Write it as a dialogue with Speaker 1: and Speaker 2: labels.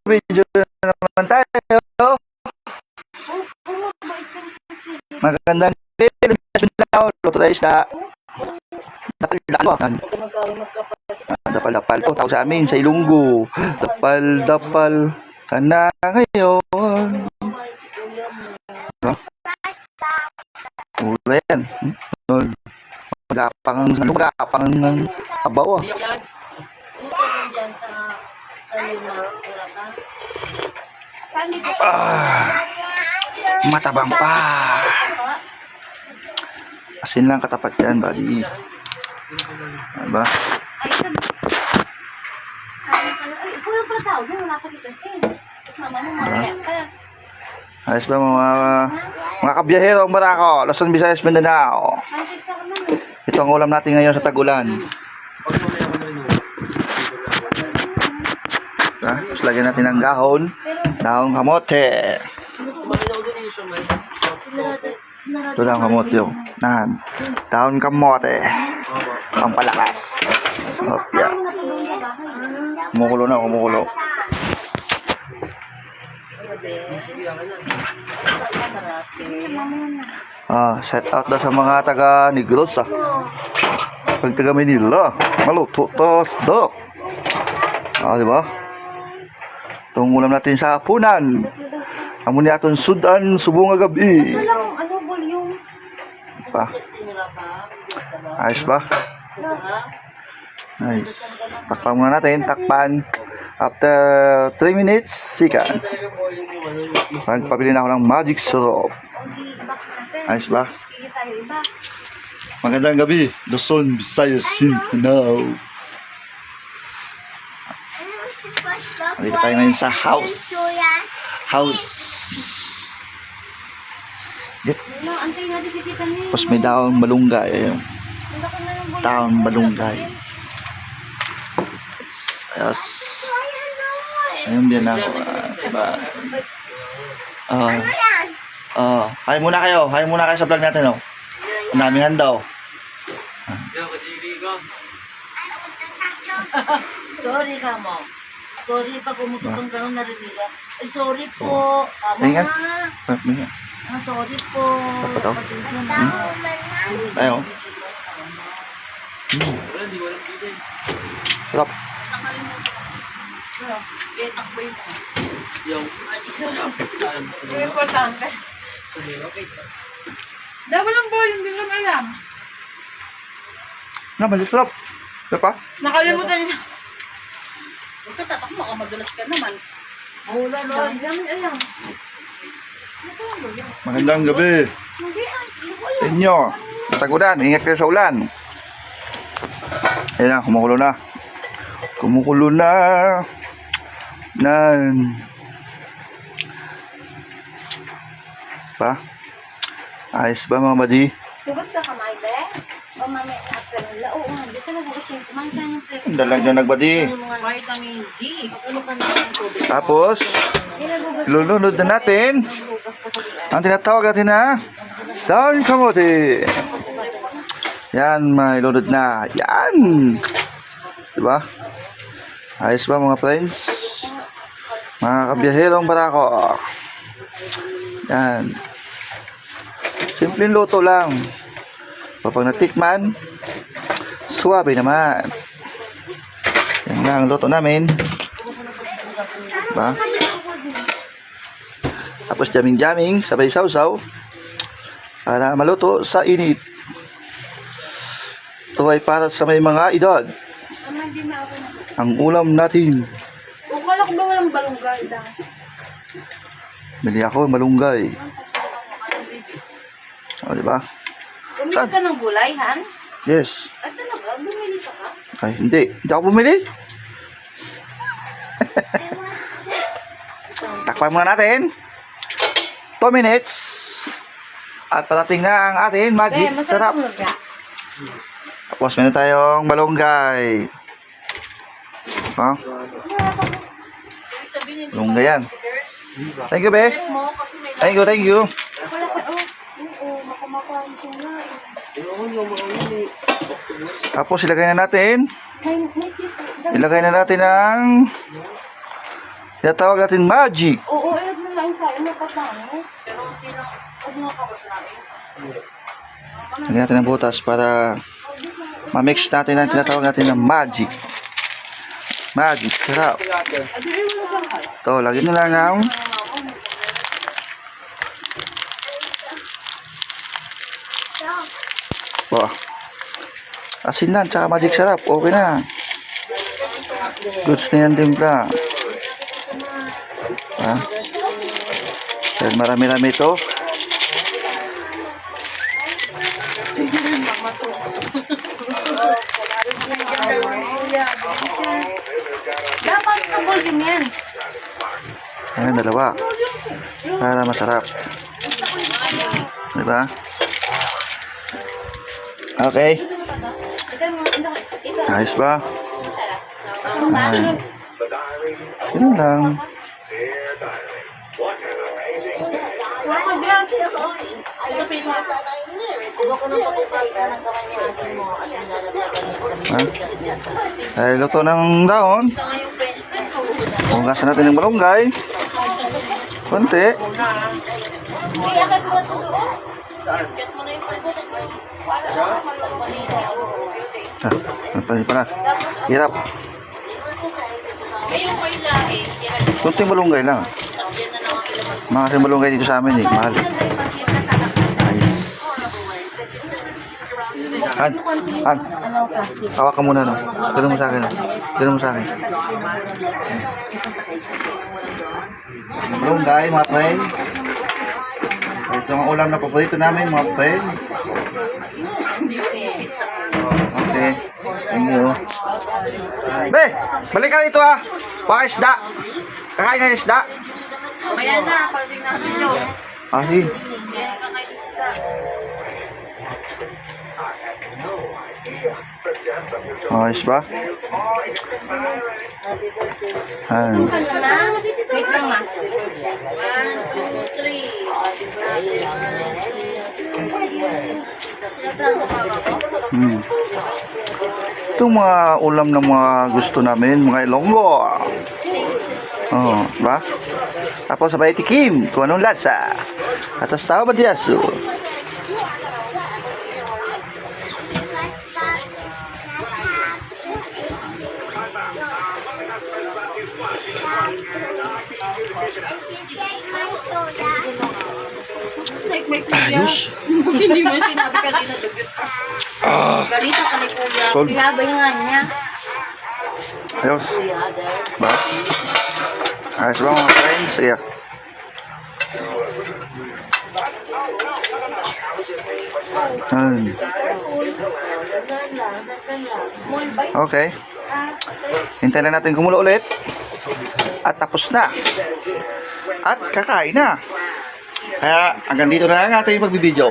Speaker 1: Video na naman tayo. Magandang film. Luto tayo isda. Dapal-dapal. Tawag sa amin sa Ilunggo. Dapal-dapal ka na ngayon. Ula yan. Magapang ng abaw. Matabang pa. Asin lang katapat yan, buddy. Diba? Ayos ba mga kabiyahero ang Barako, Luzon, Visayas, Mindanao. Ito ang ulam natin ngayon sa tag-ulan. Tapos lagyan natin ng dahon kamote. Ito dahon kamote yung dahon kamote ang palakas. Okay. Kumukulo na, kumukulo. Set out na sa mga taga Negros. Pag taga Manila, maluto tos dok. Diba? Itong ulam natin sa hapunan. Amo ni aton sudan subong nga gabi. Pa. Ayos ba? Nice. Takpan muna natin, takpan. After 3 minutes, sikan. Pagpabili na ako ng magic syrup. Ayos ba? Magandang gabi, Luzon, Visayas, Mindanao. Dito tayo ngayon sa house. Tapos may daon malunggay. Daon malunggay. Ayos. Ayun din ako. Diba? Hay muna kayo sa vlog natin. Ang daming handaw.
Speaker 2: Sorry ka mo. Sorry pag umututong ka nung nariliga. Ay, sorry po.
Speaker 1: Ingat.
Speaker 2: Sorry po. Pasensya na.
Speaker 1: Ayaw. Sarap.
Speaker 2: Importante. Dapat lang po, hindi lang alam.
Speaker 1: Balik sarap. Diba?
Speaker 2: Nakalimutan niya. Huwag ka tatak mo, madulas ka naman. Wala na. Hindi alam.
Speaker 1: Magandang gabi. Inyo. Tagudan, ingat kayo sa ulan. Ayan na, kumukulo na. Kumukulo na. Pa? Ayos ba mga badi?
Speaker 2: Tubos ka kamay, be? O mamay na apel nila? Oo nga, di talaga gusto yung kumain ka ng plate.
Speaker 1: Ang dalag na nagbadi.
Speaker 2: Vitamin D. Ano ka na ng tubig?
Speaker 1: Tapos, lulunod na natin ang tinatawag natin na dahon kamote. Yan, may lunod na. Yan! Diba? Ayos ba mga friends? Mga kabiyaherong Barako. Yan. Simpleng luto lang. Kapag natikman, suwabe naman. Yan lang ang luto namin. Diba? Tapos jaming-jaming, sabay sausaw para maluto sa init. Ito ay para sa may mga edad. Ang ulam natin.
Speaker 2: Kala ko ba walang balunggay daw?
Speaker 1: Bili ako malunggay. Diba?
Speaker 2: Bumili ka ng gulay, Han?
Speaker 1: Yes.
Speaker 2: At talaga, bumili ka ka?
Speaker 1: Ay, hindi. Hindi ako bumili. Takpan muna natin. 2 minutes. At parating na ang ating magic sarap. Tapos meron tayong malunggay. Malunggay yan. Thank you, be. Thank you. Tapos ilagay na natin ang tinatawag natin magic.
Speaker 2: Oo, add mo lang sa ino pa paano. Pero hindi na, huwag mo kabasahin.
Speaker 1: Lagyan natin ng butas para ma-mix natin ang tinatawag natin ng magic. Magic, sarap. Ito, lagyan na lang ang oh. Asin lang, tsaka magic sarap. Okay na. Goods na yan timpla. Ha? Dahil marami-rami ito.
Speaker 2: Dapat sa volume yan.
Speaker 1: Ayan, dalawa. Para masarap. Diba? Okay. Ayos ba? Ayan. Yun lang. Ha? Ay, luto ng daon. Hugasan natin ng malunggay. Konti. Ano pa na? Hirap. Kunting malunggay lang. Mga kasi malunggay dito sa amin eh. Mahal. Nice. Han. Hawak ka muna no. Ganun mo sa akin. Ganun mo sa akin. Malunggay mga friend. Ito ang ulam na paborito namin mga friend. Okay. Thank you. Be, balik ka dito ah. Baka isda. Kakain ka ng isda.
Speaker 2: Maya na, paling natin yun.
Speaker 1: Ah, sige.
Speaker 2: Kaya kakain isa.
Speaker 1: Ayos ba? Ayan.
Speaker 2: Wait lang, master. 1, 2, 3.
Speaker 1: Itong mga ulam ng mga gusto namin, mga ilonggo. Oh, ba? Tapos sabay tikim kung anong lasa. Atas tao ba diyaso?
Speaker 2: Like may kuya.
Speaker 1: Ayos.
Speaker 2: Hindi mo sinabi kanina dugyot ka. Galita ka ni kuya.
Speaker 1: Sol.
Speaker 2: Pinabay nga niya.
Speaker 1: Ayos. Ba? Ayos ba mga friends? Iya. Ayan. Okay. Hintayin lang natin kumulo ulit. At tapos na. At kakain na. Kaya hanggang dito na lang ating pagbibideo.